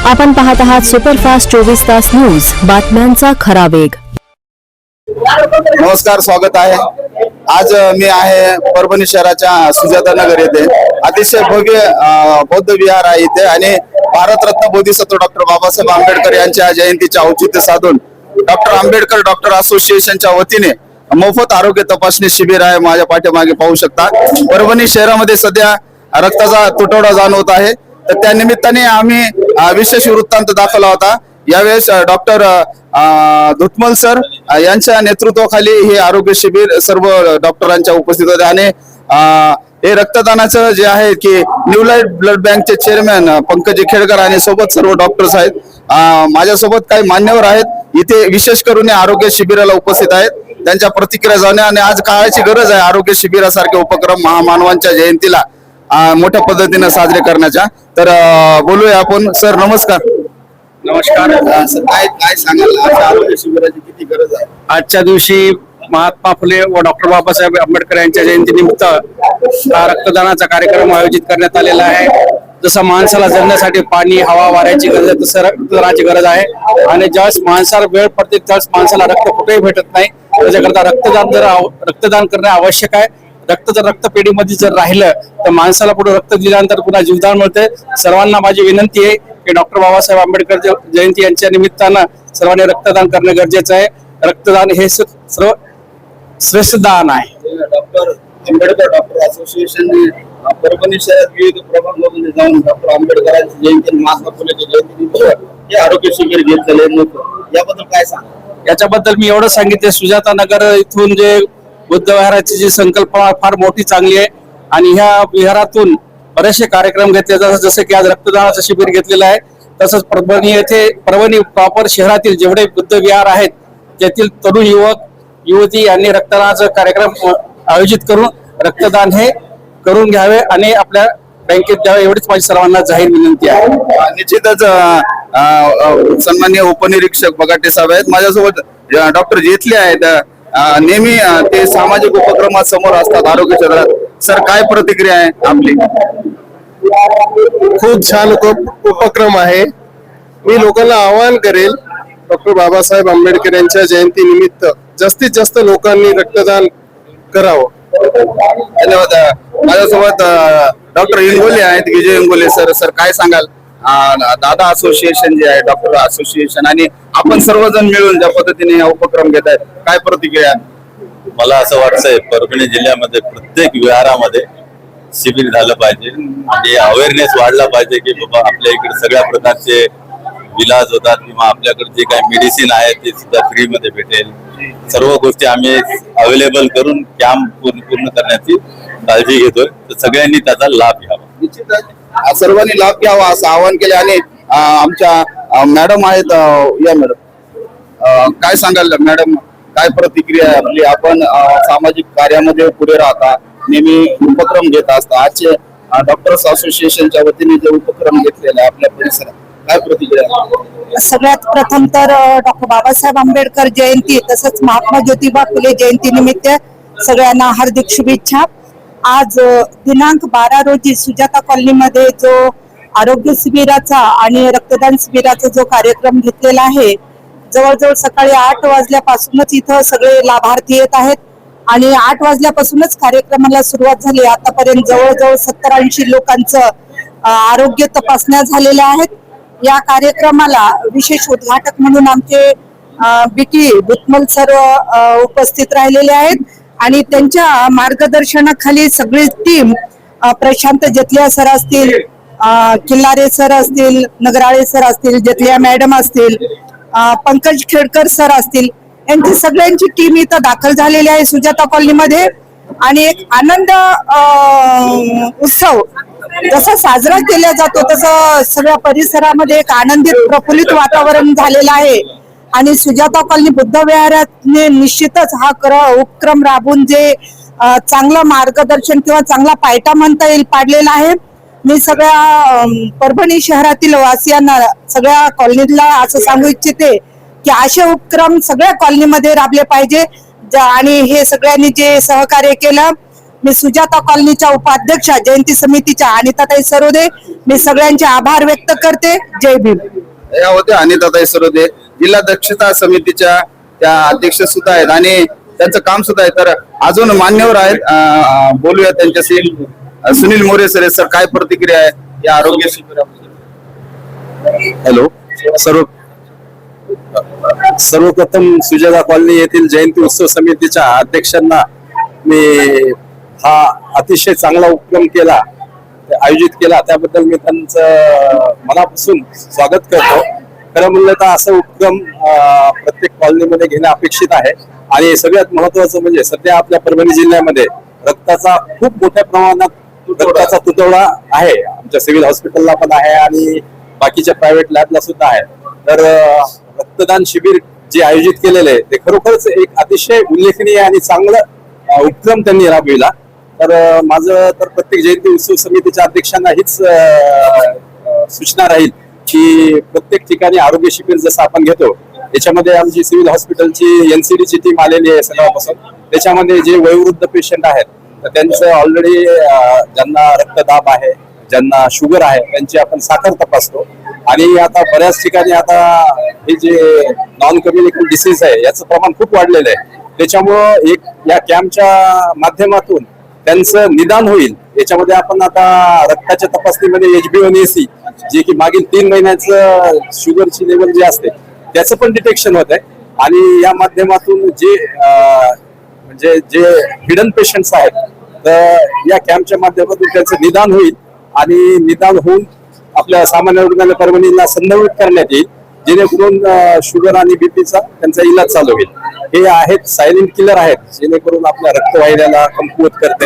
आपण पाहत आहात सुपरफास्ट 24 तास न्यूज, बातम्यांचा खरा वेग। नमस्कार, स्वागत आहे। आज मी आहे परभणी शहराच्या सुजाता नगर येथे। अतिशय भव्य बौद्ध विहार आहे इथे आणि भारतरत्न बोधिसत्व डॉक्टर बाबासाहेब आंबेडकर यांच्या जयंतीचे औचित्य साधून डॉक्टर आंबेडकर डॉक्टर असोसिएशनच्या वतीने मोफत आरोग्य तपासणी शिबिर आहे। माझ्या पाठीमागे पाहू शकता। परभणी शहरामध्ये सध्या रक्ताचा तुटवडा जाणवत आहे, तर त्या निमित्ताने आम्ही विशेष वृत्तांत दाखवला होता। यावेळेस डॉक्टर धुतमल सर यांच्या नेतृत्वाखाली हे आरोग्य शिबिर सर्व डॉक्टरांच्या उपस्थित होते आणि हे रक्तदानाचं जे आहे की न्यू लाईफ ब्लड बँकचे चेअरमॅन पंकज खेडकर आणि सोबत सर्व डॉक्टर्स आहेत। माझ्यासोबत काही मान्यवर आहेत इथे, विशेष करून आरोग्य शिबिराला उपस्थित आहेत। त्यांच्या प्रतिक्रिया जाणूया आणि आज काळाची गरज आहे आरोग्य शिबिरासारखे उपक्रम महामानवांच्या जयंतीला मोठ्या पद्धतीने साजरे करण्याच्या। तर बोलूया आपण। सर नमस्कार। नमस्कार सर, काय सांगाल आरोग्य शिबिराची किती गरज आहे? आजच्या दिवशी महात्मा फुले व डॉक्टर बाबासाहेब आंबेडकर यांच्या जयंतीनिमित्त हा रक्तदानाचा कार्यक्रम आयोजित करण्यात आलेला आहे। जसं माणसाला जगण्यासाठी पाणी, हवा, वाऱ्याची गरज आहे, तसं रक्तदानाची गरज आहे। आणि ज्यावेळेस माणसाला वेळ पडते त्यावेळेस माणसाला रक्त कुठेही भेटत नाही, त्याच्याकरता रक्तदान करणे आवश्यक आहे। रक्त जर रक्तपेढीमध्ये जर राहिलं तर माणसाला पुढे रक्त दिल्यानंतर पुन्हा जीवदान मिळते। सर्वांना माझी विनंती आहे की डॉक्टर बाबासाहेब आंबेडकर जयंती यांच्या निमित्तानं सर्वांनी रक्तदान करणे गरजेचं आहे। रक्तदान हे सर्व श्रेष्ठ दान आहे। डॉक्टर आंबेडकर डॉक्टर असोसिएशनने परभणी शहरात विविध प्रभागामध्ये जाऊन डॉक्टर आंबेडकरांची जयंती, महात्मा फुलेची जयंती हे आरोग्य शिबिर घेतलेले आहे। याबद्दल काय सांगा? याच्याबद्दल मी एवढं सांगितले, सुजाता नगर इथून जे बुद्ध विहाराची जी संकल्पना फार मोठी चांगली आहे आणि ह्या विहारातून बरेचसे कार्यक्रम घेतले जातात। जसं की आज रक्तदानाचं शिबिर घेतलेलं आहे, तसंच परभणी प्रॉपर शहरातील जेवढे बुद्ध विहार आहेत त्यातील तरुण युवक युवती यांनी रक्तदानाचा कार्यक्रम आयोजित करून रक्तदान हे करून घ्यावे आणि आपल्या बँकेत द्यावे, एवढीच माझी सर्वांना जाहीर विनंती आहे। निश्चितच सन्माननीय उपनिरीक्षक बगाटे साहेब आहेत माझ्यासोबत, डॉक्टर जेतले आहेत। नेहमी ते सामाजिक उपक्रमात समोर असतात आरोग्य क्षेत्रात। सर, काय प्रतिक्रिया आहे आपली? खूप छान उपक्रम आहे। मी लोकांना आवाहन करेल डॉक्टर बाबासाहेब आंबेडकर यांच्या जयंती निमित्त जास्तीत जास्त लोकांनी रक्तदान करावं। धन्यवाद। माझ्यासोबत डॉक्टर इंगोले आहेत, विजय इंगोले सर। सर, काय सांगाल? दादा असोसिएशन जे आहे, डॉक्टर असोसिएशन आणि आपण सर्वजण मिळून ज्या पद्धतीने हा उपक्रम घेत आहेत, काय प्रतिक्रिया? मला असं वाटतंय परभणी जिल्ह्यामध्ये प्रत्येक विहारामध्ये शिबिर झालं पाहिजे आणि अवेअरनेस वाढला पाहिजे की बाबा आपल्या इकडे सगळ्या प्रकारचे इलाज होतात किंवा आपल्याकडे जे काही मेडिसिन आहे ते सुद्धा फ्री मध्ये भेटेल। सर्व गोष्टी आम्ही अवेलेबल करून कॅम्प पूर्ण करण्याची काळजी घेतोय, तर सगळ्यांनी त्याचा लाभ घ्यावा। निश्चितच सर्वांनी लाभ घ्यावा असं आवाहन केले आणि आमच्या मॅडम आहेत, या मॅडम काय सांगाल? मॅडम, काय प्रतिक्रिया आहे आपली? आपण सामाजिक कार्यामध्ये पुढे राहता, नेहमी उपक्रम घेत असता। आजचे डॉक्टर्स असोसिएशनच्या वतीने जे उपक्रम घेतलेले आहे आपल्या परिसरात, काय प्रतिक्रिया? सगळ्यात प्रथम तर डॉक्टर बाबासाहेब आंबेडकर जयंती तसंच महात्मा ज्योतिबा फुले जयंती निमित्त सगळ्यांना हार्दिक शुभेच्छा। आज दिनांक 12 रोजी सुजाता कॉलनीमध्ये जो आरोग्य शिबिराचा आणि रक्तदान शिबिराचा जो कार्यक्रम घेतलेला आहे, जवळजवळ सकाळी 8 वाजल्यापासूनच इथं सगळे लाभार्थी येत आहेत आणि 8 वाजल्यापासूनच कार्यक्रमाला सुरुवात झाली। आतापर्यंत जवळजवळ 70-80 लोकांचं आरोग्य तपासण्या झालेल्या आहेत। या कार्यक्रमाला विशेष उद्घाटक म्हणून आमचे बिकी धुतमल सर उपस्थित राहिलेले आहेत आणि त्यांच्या मार्गदर्शनाखाली सगळी टीम, प्रशांत जेतलिया सर असतील, किल्लारे सर असतील, नगराळे सर असतील, जेतलिया मॅडम असतील, पंकज खेडकर सर असतील, यांची सगळ्यांची टीम इथं दाखल झालेली आहे सुजाता कॉलनीमध्ये। आणि एक आनंद उत्सव जसा साजरा केला जातो तसं सगळ्या परिसरामध्ये एक आनंदित प्रफुल्लित वातावरण झालेलं आहे आणि सुजाता कॉलनी बुद्ध विहाराने निश्चितच हा उपक्रम राबवून जे चांगलं मार्गदर्शन किंवा चांगला पायटा म्हणता येईल पाडलेला आहे। मी सगळ्या परभणी शहरातील वासियांना, सगळ्या कॉलनीला असं सांगू इच्छिते की असे उपक्रम सगळ्या कॉलनीमध्ये राबले पाहिजे आणि हे सगळ्यांनी जे सहकार्य केलं, मी सुजाता कॉलनीच्या उपाध्यक्षा जयंती समितीच्या अनिताताई सरोदे, मी सगळ्यांचे आभार व्यक्त करते. जय भीम. या होत्या अनिताताई सरोदे, जिल्हा दक्षता समितीच्या त्या अध्यक्ष सुद्धा आहेत आणि त्यांचं काम सुद्धा आहे. तर अजून मान्यवर आहेत, बोलूया त्यांच्याशी. सुनील मोरे सर काय प्रतिक्रिया आहे या आरोग्य शिबिराबद्दल? हॅलो. सर्वप्रथम सुजाता कॉलनी येथील जयंती उत्सव समितीच्या अध्यक्षांना मी हा अतिशय चांगला उपक्रम केला, आयोजित केला, त्याबद्दल मी त्यांचं मनापासून स्वागत करतो. खरं म्हणलं तर असं उपक्रम प्रत्येक कॉलनीमध्ये घेणं अपेक्षित आहे. आणि सगळ्यात महत्वाचं म्हणजे सध्या आपल्या परभणी जिल्ह्यामध्ये रक्ताचा खूप मोठ्या प्रमाणात रक्ताचा तुटवडा आहे. आमच्या सिव्हिल हॉस्पिटलला पण आहे आणि बाकीच्या प्रायव्हेट लॅबला सुद्धा आहे. तर रक्तदान शिबिर जे आयोजित केलेले आहे ते खरोखरच एक अतिशय उल्लेखनीय आणि चांगलं उपक्रम त्यांनी राबविला. तर माझं तर प्रत्येक जयंती उत्सव समितीच्या अध्यक्षांना हीच सूचना राहील की प्रत्येक ठिकाणी आरोग्य शिबिर जसं आपण घेतो, याच्यामध्ये आमची सिव्हिल हॉस्पिटलची NCD ची टीम आलेली आहे सकाळपासून. त्याच्यामध्ये जे वयोवृद्ध पेशंट आहेत तर त्यांचं ऑलरेडी ज्यांना रक्तदाब आहे, ज्यांना शुगर आहे, त्यांची आपण साखर तपासतो. आणि आता बऱ्याच ठिकाणी आता हे जे नॉन कम्युनिकेबल डिसीज आहे याचं प्रमाण खूप वाढलेलं आहे. त्याच्यामुळं एक या कॅम्पच्या माध्यमातून त्यांचं निदान होईल. याच्यामध्ये आपण आता रक्ताच्या तपासणीमध्ये HbA1c जे की मागील 3 महिन्याचं शुगरची लेवल जे असते त्याचं पण डिटेक्शन होत आहे. आणि या माध्यमातून जे म्हणजे जे हिडन पेशंट्स आहेत तर या कॅम्पच्या माध्यमातून त्यांचं निदान होईल आणि निदान होऊन आपल्या सामान्य रुग्णालय परभणीला संदर्भित करण्यात येईल, जेणेकरून शुगर आणि बीपीचा त्यांचा इलाज चालू होईल. हे आहेत सायलेंट किलर आहेत, जेणेकरून आपल्या रक्तवाहिन्याला कमकुवत करते,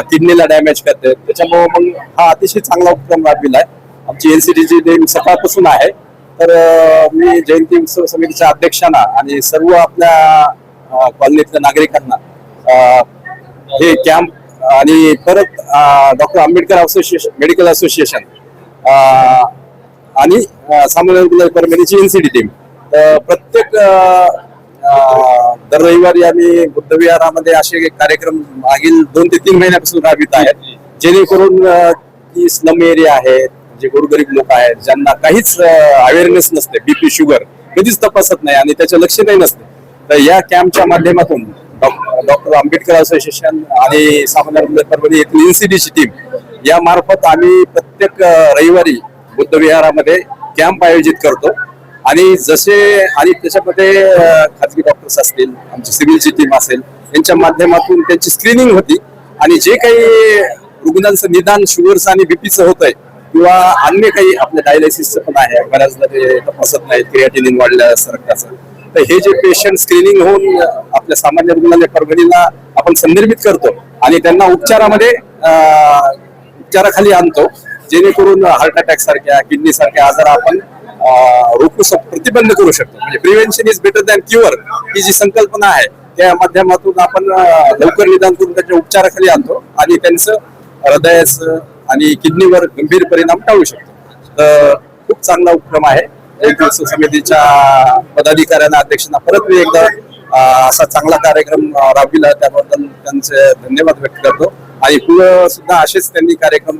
किडनीला डॅमेज करते. त्याच्यामुळे मग हा अतिशय चांगला उपक्रम राबविला आहे. आमची NCD ची टीम सकाळपासून आहे. तर मी जयंती उत्सव समितीच्या अध्यक्षांना आणि सर्व आपल्या कॉलनीतल्या नागरिकांना हे कॅम्प आणि परत डॉक्टर आंबेडकर मेडिकल असोसिएशन आणि सामान्य रुग्णालय परभणीची NCD टीम प्रत्येक दर रविवारी आम्ही बुद्ध विहारामध्ये असे कार्यक्रम मागील 2 ते 3 महिन्यापासून राबवित आहेत, जेणेकरून की स्लम एरिया आहे, जे गोरगरीब लोक आहेत, ज्यांना काहीच अवेअरनेस नसते, बीपी शुगर कधीच तपासत नाही आणि त्याचं लक्ष नाही नसते. तर या कॅम्पच्या माध्यमातून डॉक्टर आंबेडकर असोसिएशन आणि सामान्य रुग्णालय परभणी येथील NCD ची टीम या मार्फत आम्ही प्रत्येक रविवारी बुद्ध विहारामध्ये कॅम्प आयोजित करतो. आणि जसे आणि त्याच्यामध्ये खाजगी डॉक्टर्स असतील, आमची सिव्हिलची टीम असेल, यांच्या माध्यमातून त्यांची स्क्रीनिंग होती. आणि जे काही रुग्णांचं निदान शुगरचं आणि बीपीचं होत आहे किंवा अन्य काही आपल्या डायलिसिसचं पण आहे, बऱ्याचदा ते तपासत नाही, क्रिएटिनिन वाढलं असतं रक्ताचं. तर हे जे पेशंट स्क्रीनिंग होऊन आपल्या सामान्य रुग्णालय परभणीला आपण संदर्भित करतो आणि त्यांना उपचाराखाली आणतो, जेणेकरून हार्ट अटॅक सारख्या, किडनी सारख्या आजार आपण रोखू शकतो, प्रतिबंध करू शकतो. म्हणजे prevention is better than cure ही जी संकल्पना आहे त्या माध्यमातून आपण लवकर निदान करून त्याच्या उपचाराखाली आणतो आणि त्यांचं हृदयाचं आणि किडनीवर गंभीर परिणाम टाळू शकतो. तर खूप चांगला उपक्रम आहे. जयंती उत्सव समितीच्या पदाधिकाऱ्यांना, अध्यक्षांना परत मी एकदा असा चांगला कार्यक्रम राबविला त्याबद्दल त्यांचे धन्यवाद व्यक्त करतो. आणि पुढे सुद्धा असेच त्यांनी कार्यक्रम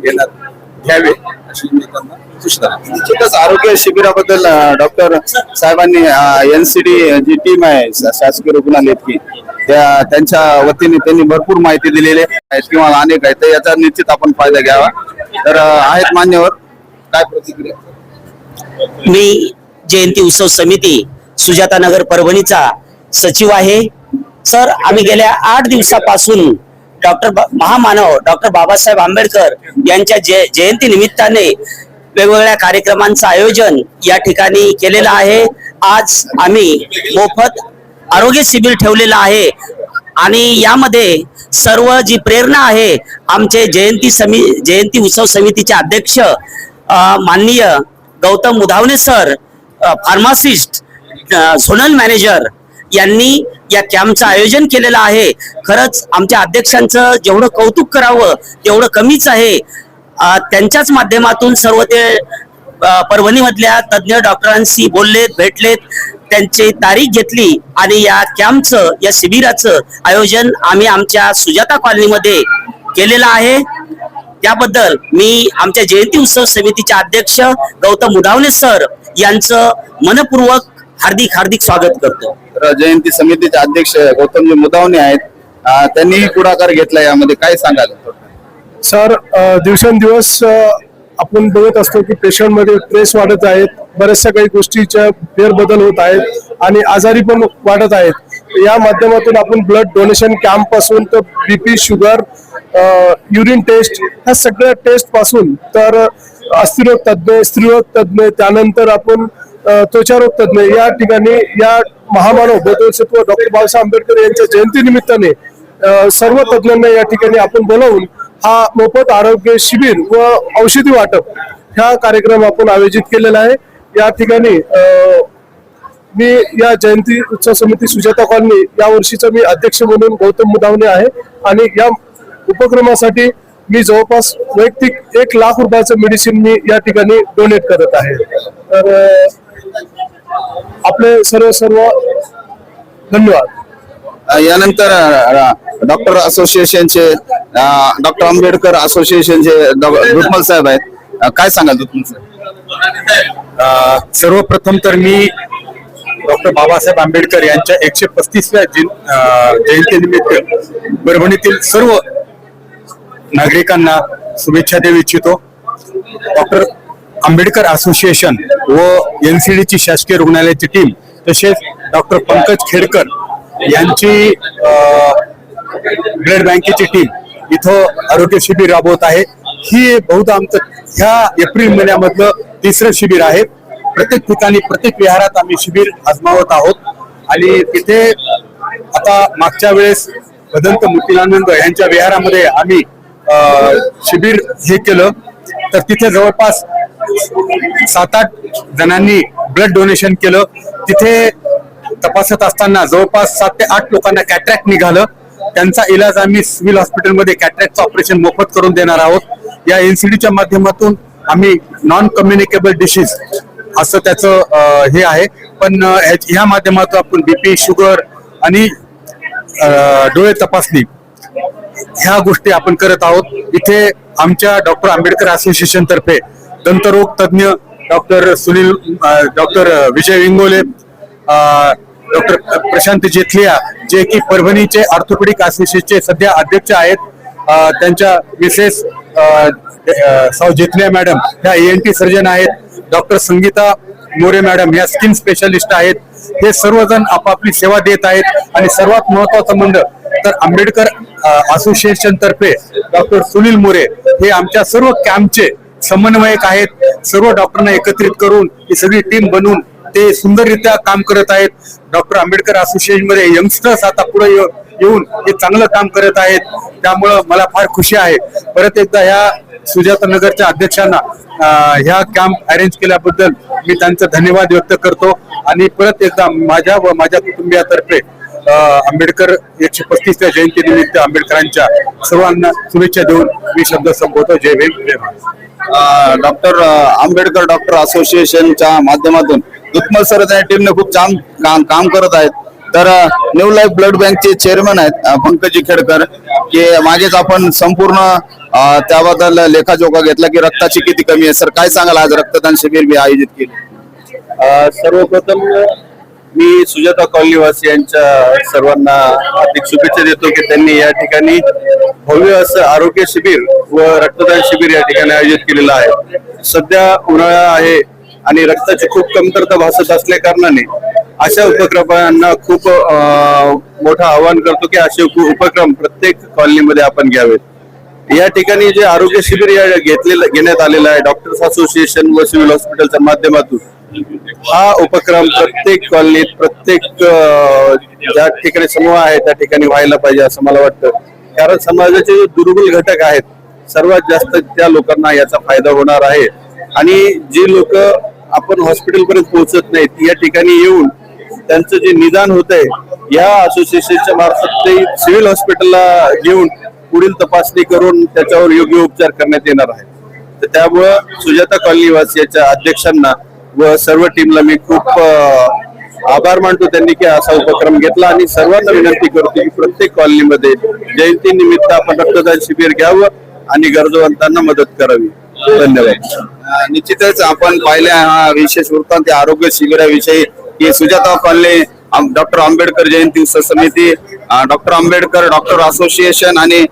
घ्यावे अशी मी त्यांना सूचना. निश्चितच आरोग्य शिबिराबद्दल डॉक्टर साहेबांनी NCD जी टीम आहे शासकीय रुग्णालयातली त्यांच्या वतीने त्यांनी भरपूर माहिती दिलेली आहे किंवा अनेक आहे, तर याचा निश्चित आपण फायदा घ्यावा. तर आहेत मान्यवर, काय प्रतिक्रिया? मी जयंती उत्सव समिती सुजाता नगर परभणीचा सचिव आहे. सर, आम्ही गेल्या 8 दिवसापासून महामानव डॉक्टर बाबासाहेब आंबेडकर यांच्या जयंती निमित्ताने वेगवेगळ्या कार्यक्रमांचं आयोजन या ठिकाणी केलेलं आहे. आज आम्ही मोफत आरोग्य शिबिर ठेवलेलं आहे आणि यामध्ये सर्व जी प्रेरणा आहे, आमचे जयंती उत्सव समितीचे अध्यक्ष माननीय Gautam Mudhavane sir, pharmacist, zonal manager यांनी या कॅम्पचं आयोजन केलेलं आहे. खरंच आमच्या अध्यक्षांचं जेवढं कौतुक करावं तेवढं कमीच आहे. त्यांच्याच माध्यमातून सर्व ते परभणीमधल्या तज्ज्ञ डॉक्टरांशी बोललेत, भेटलेत, त्यांची तारीख घेतली आणि या कॅम्पचं, या शिबिराचं आयोजन आम्ही आमच्या सुजाता कॉलनीमध्ये केलेलं आहे. त्याबद्दल मी आमच्या जयंती उत्सव समितीचे अध्यक्ष गौतम मुदावणे सर यांचं मनपूर्वक हार्दिक हार्दिक स्वागत करतो. तर जयंती समितीचे अध्यक्ष गौतमजी मुदावणे आहेत. त्यांनी पुढाकार घेतला, यामध्ये काय सांगाल? सर, दिवसेंदिवस आपण बघत असतो की पेशंट मध्ये ट्रेस वाढत आहेत, बऱ्याचशा काही गोष्टीच्या फेरबदल होत आहेत आणि आजारी पण वाढत आहेत. या माध्यमातून आपण ब्लड डोनेशन कॅम्प पासून तर बीपी, शुगर, युरिन टेस्ट, ह्या सगळ्या टेस्ट पासून तर अस्थिरोग तज्ञ, स्त्रीरोग तज्ञ, त्यानंतर आपण त्वचारोग तज्ञ, या ठिकाणी या महामानव बोधसत्व डॉक्टर बाबासाहेब आंबेडकर यांच्या जयंती निमित्ताने सर्व तज्ञांना या ठिकाणी आपण बोलावून हा मोफत आरोग्य शिबिर व औषधी वाटप ह्या कार्यक्रम आपण आयोजित केलेला आहे. या ठिकाणी मी या जयंती उत्सव समिती सुजाता कॉलनी या वर्षीचा मी अध्यक्ष म्हणून गौतम मुदावणे आहे आणि या उपक्रमासाठी मी जवळपास वैयक्तिक 1 लाख रुपयाचं मेडिसिन मी या ठिकाणी डोनेट करत आहे. तर आपले सर्व धन्यवाद. यानंतर डॉक्टर असोसिएशनचे डॉक्टर आंबेडकर असोसिएशनचे दुत्मल साहेब आहेत. काय सांगाल दुत्मल साहेब? सर्वप्रथम तर मी डॉक्टर बाबासाहेब आंबेडकर यांच्या 135व्या जयंती निमित्त परभणीतील सर्व नागरिकांना शुभेच्छा देऊ इच्छितो. डॉक्टर आंबेडकर असोसिएशन व NCD ची शासकीय रुग्णालयाची टीम तसेच डॉक्टर पंकज खेडकर यांची ब्लड बँकेची टीम इथं आरोग्य शिबिर राबवत आहे. ही बहुधा आमचं ह्या एप्रिल महिन्यामधलं 3रं शिबिर आहे. प्रत्येक ठिकाणी प्रत्येक विहारात आम्ही शिबिर आजमावत आहोत आणि तिथे आता मागच्या वेळेस भदंत मोतीलानंद यांच्या विहारामध्ये आम्ही शिबिर हे केलं तर तिथे जवळपास 7-8 जणांनी ब्लड डोनेशन केलं. तिथे तपासत असताना जवळपास 7 ते 8 लोकांना कॅट्रॅक्ट निघालं. त्यांचा इलाज आम्ही सिव्हिल हॉस्पिटलमध्ये कॅट्रॅक्टचं ऑपरेशन मोफत करून देणार आहोत. या NCDच्या माध्यमातून आम्ही नॉन कम्युनिकेबल डिसीज असं त्याचं हे आहे, पण ह्या माध्यमातून आपण बीपी, शुगर आणि डोळे तपासणी ह्या गोष्टी आपण करत आहोत. इथे आमच्या डॉक्टर आंबेडकर असोसिएशन तर्फे दंतरोग तज्ञ डॉक्टर विजय विंगोले, डॉक्टर प्रशांत जेथलिया जे की परभणीचे ऑर्थोपेडिक असोसिएशनचे सध्या अध्यक्ष आहेत, त्यांच्या मिसेस सौ जेथलिया मॅडम ह्या ENT सर्जन आहेत, डॉक्टर संगीता मोरे मॅडम या स्किन स्पेशालिस्ट आहेत. हे सर्वजण आपापली सेवा देत आहेत आणि सर्वात महत्वाचं म्हणलं तर आंबेडकर असोसिएशन तर्फे डॉक्टर सुनील मोरे हे आमच्या सर्व कॅम्पचे समन्वयक आहेत. सर्व डॉक्टरांना एकत्रित करून ही सगळी टीम बनवून ते सुंदररित्या काम करत आहेत. डॉक्टर आंबेडकर असोसिएशन मध्ये यंगस्टर्स आता पुढे येऊन हे चांगलं काम करत आहेत. त्यामुळं मला फार खुशी आहे. परत एकदा ह्या सुजाता नगरच्या अध्यक्षांना ह्या कॅम्प अरेंज केल्याबद्दल मी त्यांचा धन्यवाद व्यक्त करतो आणि परत एकदा माझ्या व माझ्या कुटुंबियातर्फे आंबेडकर 135व्या जयंती निमित्त आंबेडकरांच्या सर्वांना शुभेच्छा देऊन मी शब्द संबोधतो. जय भीम, जय भारत. डॉक्टर आंबेडकर डॉक्टर असोसिएशनच्या माध्यमातून दुत्मल सर आणि टीमने खूप छान काम करत आहेत. तर न्यू लाईफ ब्लड बँकचे चेअरमन आहेत पंकजी खेडकर, की मागेच आपण संपूर्ण त्याबद्दल लेखाजोखा घेतला की रक्ताची किती कमी आहे. सर, काय सांगाल? आज रक्तदान शिबिर मी आयोजित केले. सर्वप्रथम मी सुजाता कॉलनीवासियांच्या सर्वांना हार्दिक शुभेच्छा देतो की त्यांनी या ठिकाणी भव्य असं आरोग्य शिबिर व रक्तदान शिबिर या ठिकाणी आयोजित केलेलं आहे. सध्या उन्हाळा आहे आणि रक्ताची खूप कमतरता भासत असल्या कारणाने अशा उपक्रमांना खूप मोठं आवाहन करतो की असे उपक्रम प्रत्येक कॉलनीमध्ये आपण घ्यावेत. या ठिकाणी जे आरोग्य शिबिर घेण्यात आलेलं आहे डॉक्टर्स असोसिएशन व सिव्हिल हॉस्पिटलच्या माध्यमातून, हा उपक्रम प्रत्येक कॉलनीत प्रत्येक ज्या ठिकाणी समूह आहे त्या ठिकाणी व्हायला पाहिजे असं मला वाटतं. कारण समाजाचे जे दुर्बल घटक आहेत सर्वात जास्त त्या लोकांना याचा फायदा होणार आहे आणि जे लोक आपण हॉस्पिटल पर्यंत पोहोचत नाहीत या ठिकाणी येऊन त्यांचं जे निदान होत आहे या असोसिएशनच्या मार्फत ते सिव्हिल हॉस्पिटलला घेऊन पुढील तपासणी करून त्याच्यावर योग्य उपचार करण्यात येणार आहे. तर त्यामुळं सुजाता कॉलनीवासियाच्या अध्यक्षांना व सर्व टीमला मी खूप आभार मानतो त्यांनी की असा उपक्रम घेतला आणि सर्वांना विनंती करतो की प्रत्येक कॉलनीमध्ये जयंती निमित्त आपण रक्तदान शिबिर घ्यावं आणि गरजवंतांना मदत करावी. धन्यवाद. निश्चितच आपण पाहिल्या हा विशेष वृत्तांत आरोग्य शिबिराविषयी की सुजाता कॉलनी डॉक्टर आंबेडकर जयंती उत्सव समिती, डॉक्टर आंबेडकर डॉक्टर असोसिएशन आणि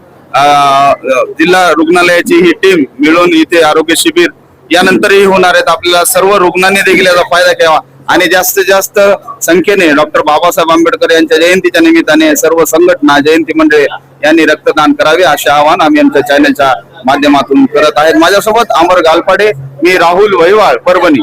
जिल्हा रुग्णालयाची ही टीम मिळून इथे आरोग्य शिबिर यानंतरही होणार आहेत. आपल्याला सर्व रुग्णांनी देखील याचा फायदा घ्यावा आणि जास्तीत जास्त संख्येने डॉक्टर बाबासाहेब आंबेडकर यांच्या जयंतीच्या निमित्ताने सर्व संघटना जयंती मंडळे यांनी रक्तदान करावे असे आवाहन आम्ही आमच्या चॅनलच्या माध्यमातून करत आहेत. माझ्यासोबत अमर गालपाडे, मी राहुल वैवाळ, परभणी.